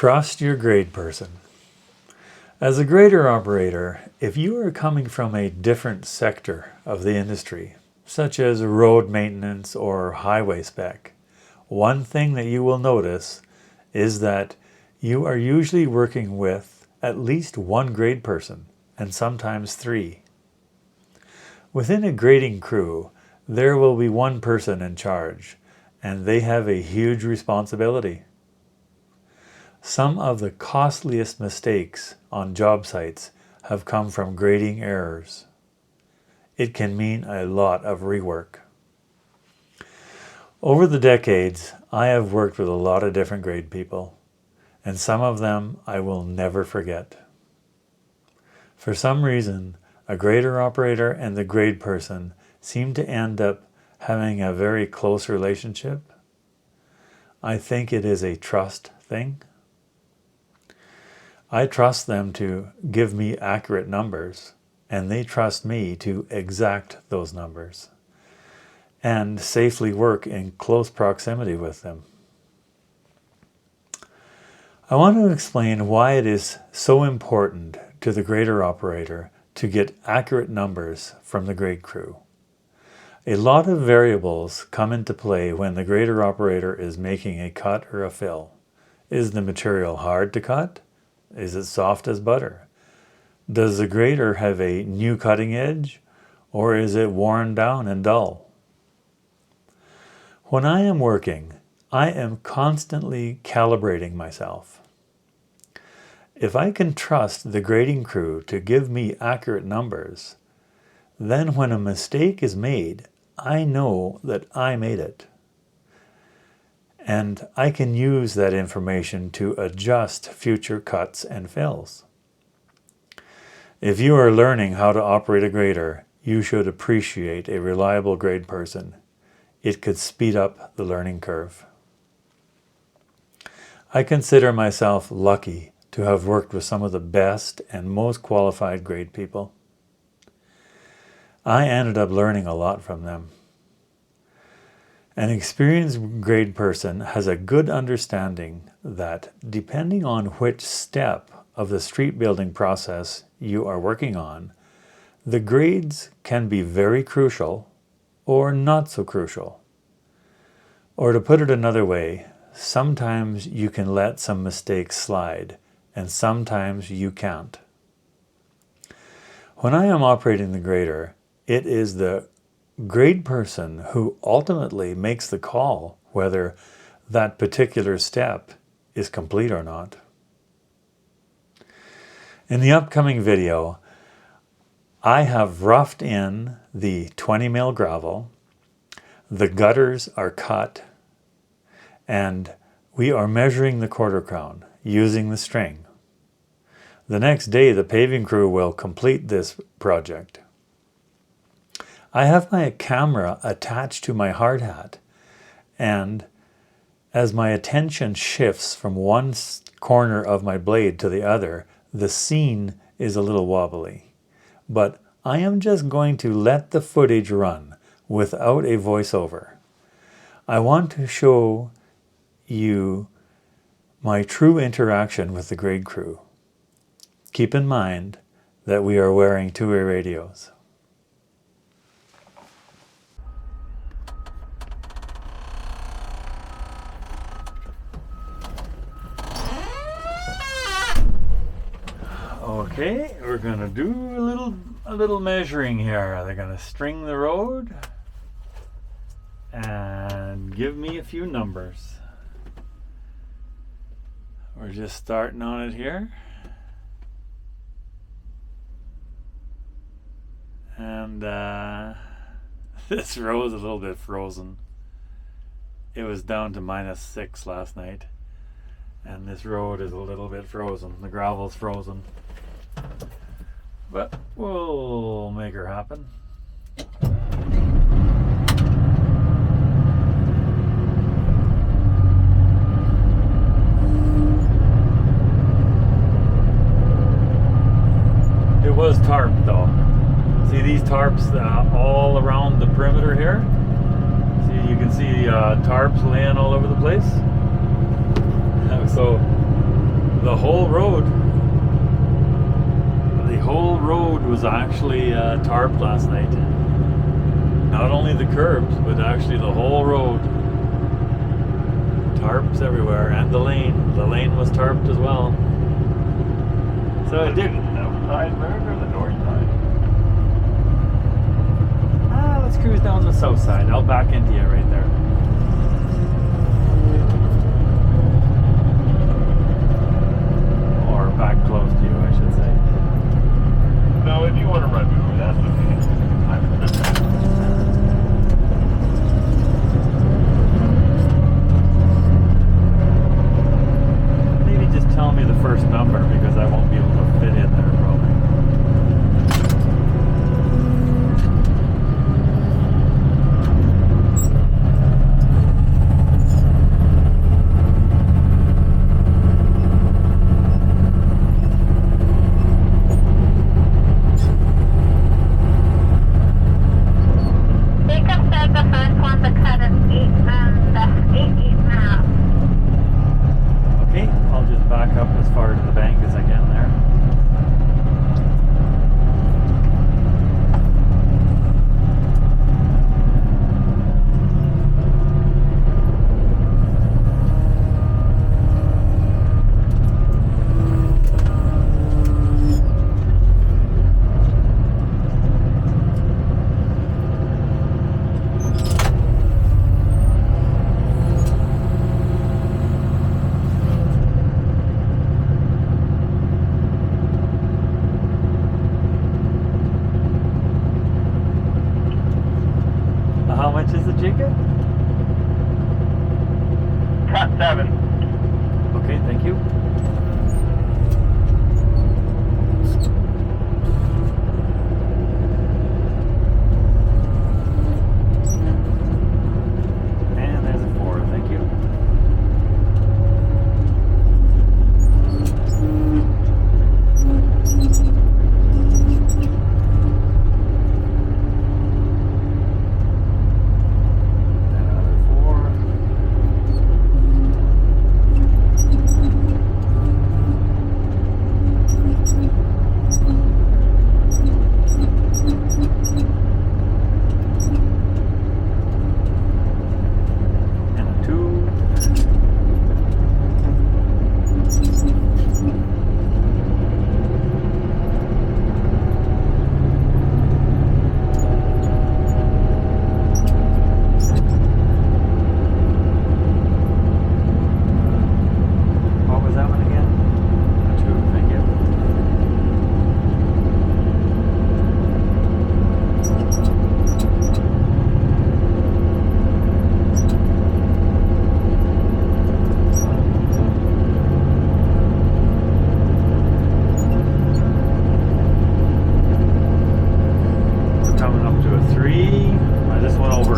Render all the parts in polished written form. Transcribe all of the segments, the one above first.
Trust your grade person. As a grader operator, if you are coming from a different sector of the industry, such as road maintenance or highway spec, one thing that you will notice is that you are usually working with at least one grade person, and sometimes three. Within a grading crew, there will be one person in charge, and they have a huge responsibility. Some of the costliest mistakes on job sites have come from grading errors. It can mean a lot of rework. Over the decades, I have worked with a lot of different grade people, and some of them I will never forget. For some reason, a grader operator and the grade person seem to end up having a very close relationship. I think it is a trust thing. I trust them to give me accurate numbers, and they trust me to exact those numbers and safely work in close proximity with them. I want to explain why it is so important to the grader operator to get accurate numbers from the grade crew. A lot of variables come into play when the grader operator is making a cut or a fill. Is the material hard to cut? Is it soft as butter? Does the grader have a new cutting edge, or is it worn down and dull? When I am working, I am constantly calibrating myself. If I can trust the grading crew to give me accurate numbers, then when a mistake is made, I know that I made it. And I can use that information to adjust future cuts and fills. If you are learning how to operate a grader, you should appreciate a reliable grade person. It could speed up the learning curve. I consider myself lucky to have worked with some of the best and most qualified grade people. I ended up learning a lot from them. An experienced grade person has a good understanding that depending on which step of the street building process you are working on, the grades can be very crucial or not so crucial. Or to put it another way, sometimes you can let some mistakes slide and sometimes you can't. When I am operating the grader, it is the grade person who ultimately makes the call whether that particular step is complete or not. In the upcoming video, I have roughed in the 20 mil gravel, the gutters are cut, and we are measuring the quarter crown using the string. The next day, the paving crew will complete this project. I have my camera attached to my hard hat, and as my attention shifts from one corner of my blade to the other, the scene is a little wobbly. But I am just going to let the footage run without a voiceover. I want to show you my true interaction with the grade crew. Keep in mind that we are wearing two-way radios. Okay, we're gonna do a little measuring here. They're gonna string the road and give me a few numbers. We're just starting on it here. And this road is a little bit frozen. It was down to -6 last night. And this road is a little bit frozen. The gravel's frozen. But we'll make her happen. It was tarped though. See these tarps all around the perimeter here? See, you can see tarps laying all over the place. So The whole road. The whole road was actually tarped last night. Not only the curbs, but actually the whole road. Tarps everywhere, and the lane. The lane was tarped as well. So it did. The south side road or the north side? Let's cruise down the south side. I'll back into you right there. Or back close to you, I should say. No, if you want to run me over, that's okay. Maybe just tell me the first number because I won't be able to fit in there probably. How much is the ticket? Cut 7. Okay, thank you. And there's a 4, thank you.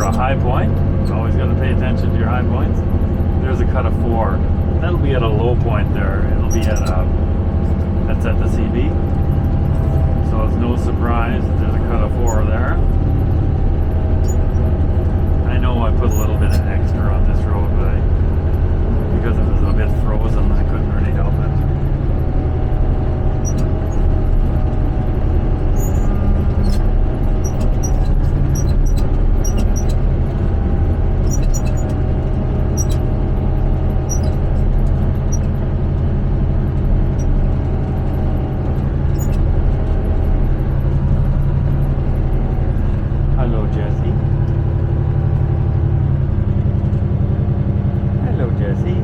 High point. Always got to pay attention to your high points. There's a cut of 4. That'll be at a low point there. It'll be at that's at the CB. So it's no surprise that there's a cut of 4 there. I know I put a little bit of extra on this road, but because it was a bit frozen, I couldn't really help it. Hello, Jesse. Hello, Jesse.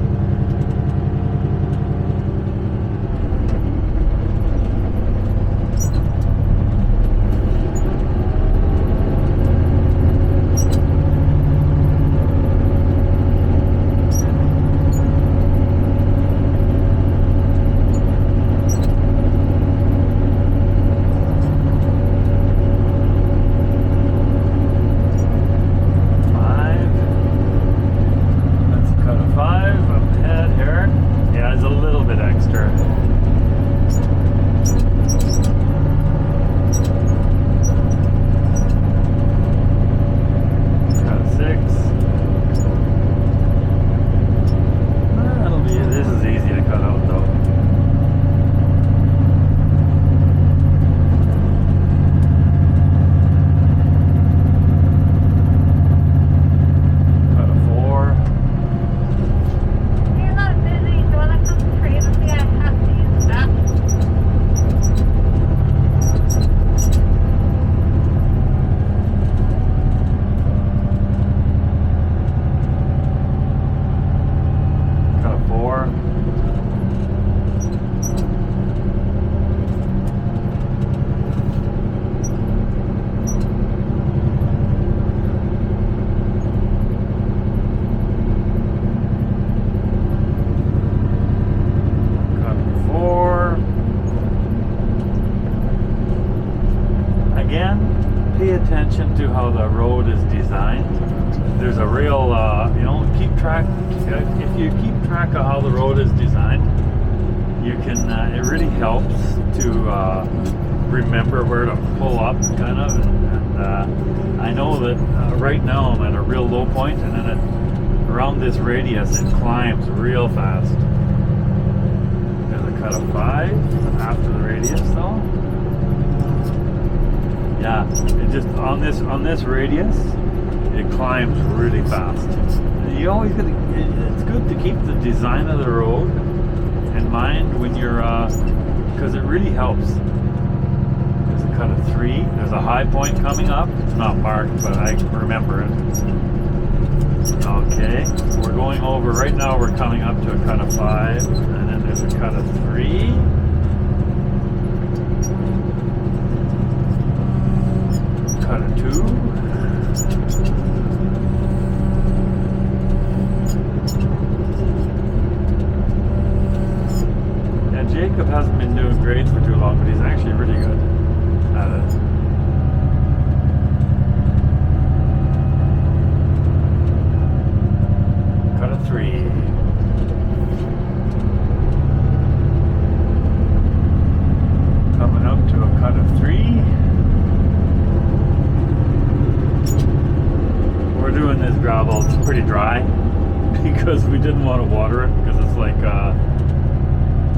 This is easy to cut out though. 4. Again, pay attention to how the road is designed. There's a real, keep track. If you keep track of how the road is designed, you can. It really helps to remember where to pull up, kind of. And I know that right now I'm at a real low point, and then around this radius it climbs real fast. There's a cut of 5 after the radius, though. Yeah, it just on this radius, it climbs really fast. You always got to. It's good to keep the design of the road in mind when you're, because it really helps. There's a cut of 3. There's a high point coming up. It's not marked, but I remember it. Okay, we're going over right now. We're coming up to a cut of 5, and then there's a cut of 3. Cut of 2. Yeah, Jacob hasn't been doing great for too long, but he's actually really good at it. Cut of 3. Coming up to a cut of 3. We're doing this gravel, it's pretty dry because we didn't want to water it because it's like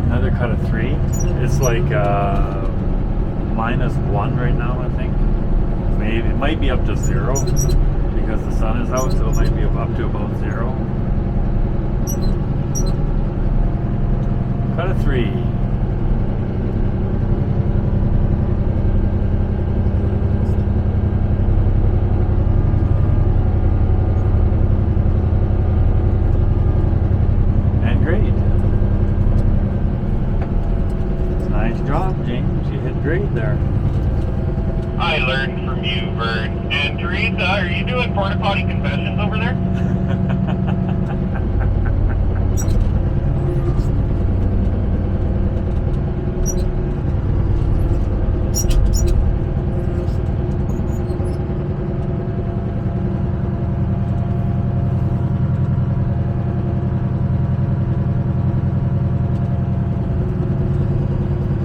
another cut of 3. It's like -1 right now, I think. Maybe it might be up to 0 because the sun is out, so it might be up to about 0. Cut of 3. Great there. I learned from you, Vern. And Teresa, are you doing porta potty confessions over there?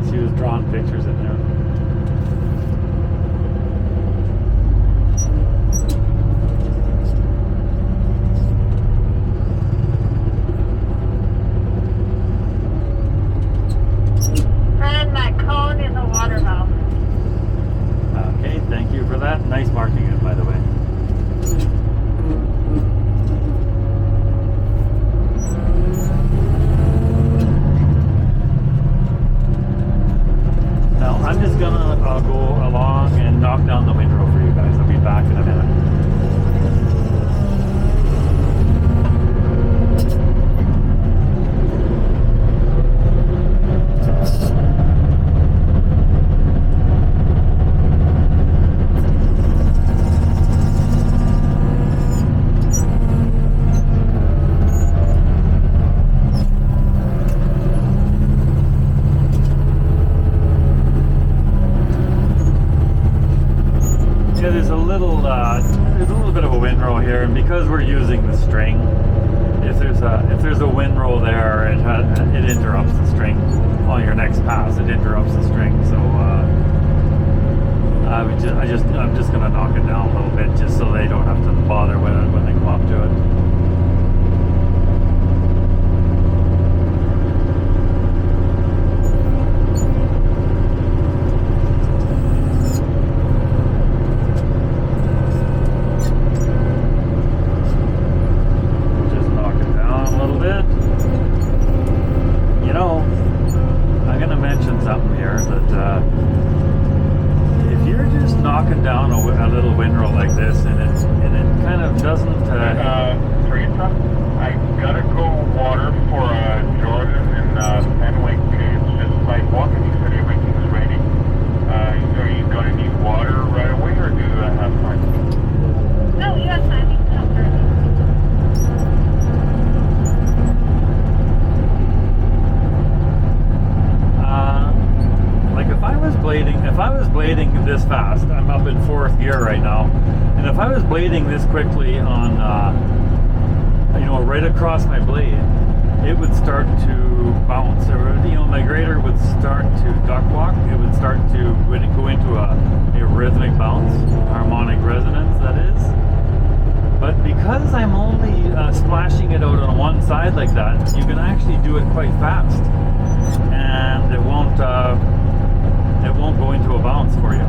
She was drawing pictures in there. And that cone in the water valve. Okay, thank you for that. Nice marking it, by the way. Now, I'm just gonna go along and knock down the windrow for you guys. I'll be back in a minute. Yeah, there's a little bit of a windrow here, and because we're using the string, if there's a windrow there, it interrupts the string on your next pass. It interrupts the string, so I'm just gonna knock it down a little bit, just so they don't have to bother with it when they come up to it. Knocking down a little windrow like this, and it kind of doesn't was blading this fast, I'm up in 4th gear right now, and if I was blading this quickly on, right across my blade, it would start to bounce. Or, my grader would start to duck walk. It would start to go into a rhythmic bounce, harmonic resonance, that is. But because I'm only splashing it out on one side like that, you can actually do it quite fast, and it won't go into a bounce for you.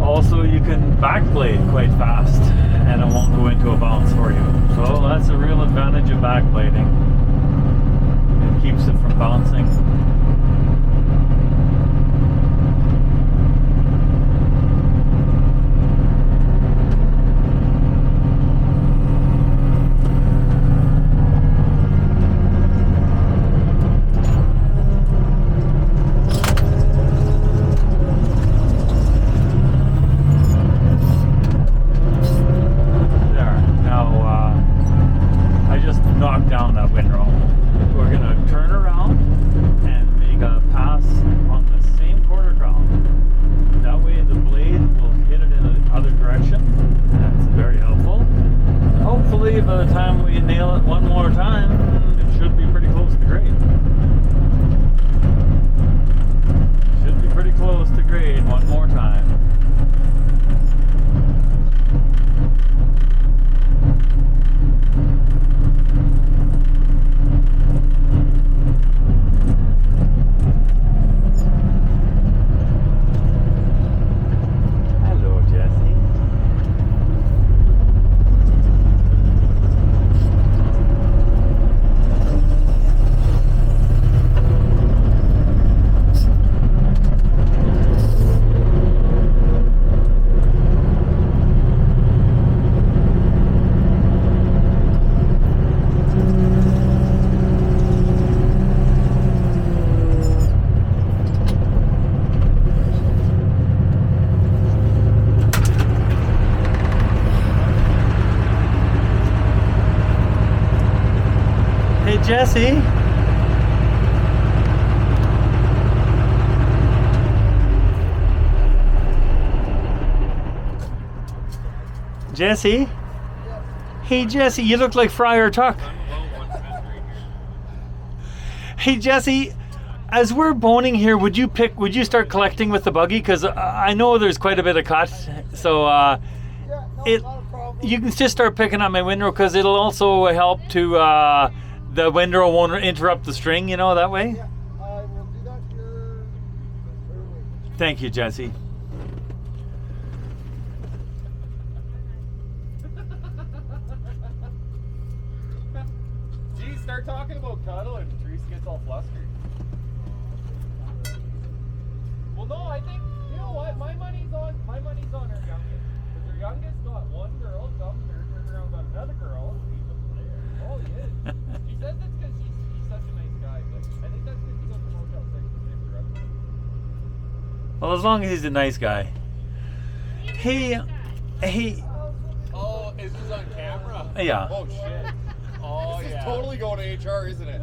Also, you can backblade quite fast, and it won't go into a bounce for you. So that's a real advantage of backblading. It keeps it from bouncing. Knock down that windrow. We're going to turn around and make a pass on the same quarter crown. That way the blade will hit it in the other direction. That's very helpful. Hopefully by the time we nail it one more time, it should be pretty close to grade. Should be pretty close to grade one more time. Jesse. Jesse? Hey Jesse, you look like Friar Tuck. Hey Jesse, as we're boning here, would you start collecting with the buggy? Because I know there's quite a bit of cut, so you can just start picking up my windrow, because it'll also help to the windrow won't interrupt the string, that way? Yeah, I will do that here early. Thank you, Jesse. Geez, start talking about cuddle and Teresa gets all flustered. Well, no, I think, you know what, my money's on her youngest. Because her youngest got one girl, dumped her, turned around, got another girl. Oh, he is. She says it's because he's such a nice guy, but I think that's because he goes to Motel 6 and interrupts. Well, as long as he's a nice guy. Hey. Oh, is this on camera? Yeah. Oh, shit. Oh, this is totally going to HR, isn't it?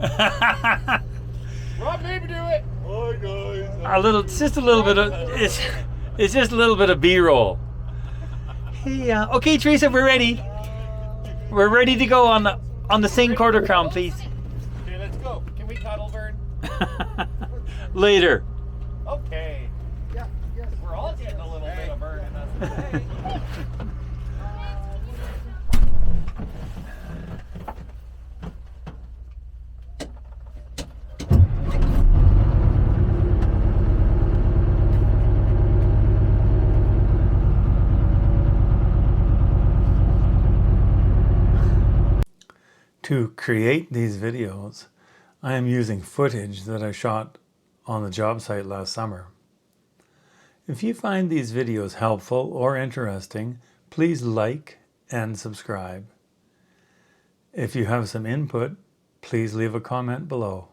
Rob, maybe do it. Hi, guys. It's just a little bit of, it's just a little bit of B-roll. Hey, okay, Teresa, we're ready. We're ready to go on the same quarter crown, please. Okay, let's go. Can we cuddle, Vern? Later. Okay. Yeah, yes. We're all getting a little bit of Vern in us today. To create these videos, I am using footage that I shot on the job site last summer. If you find these videos helpful or interesting, please like and subscribe. If you have some input, please leave a comment below.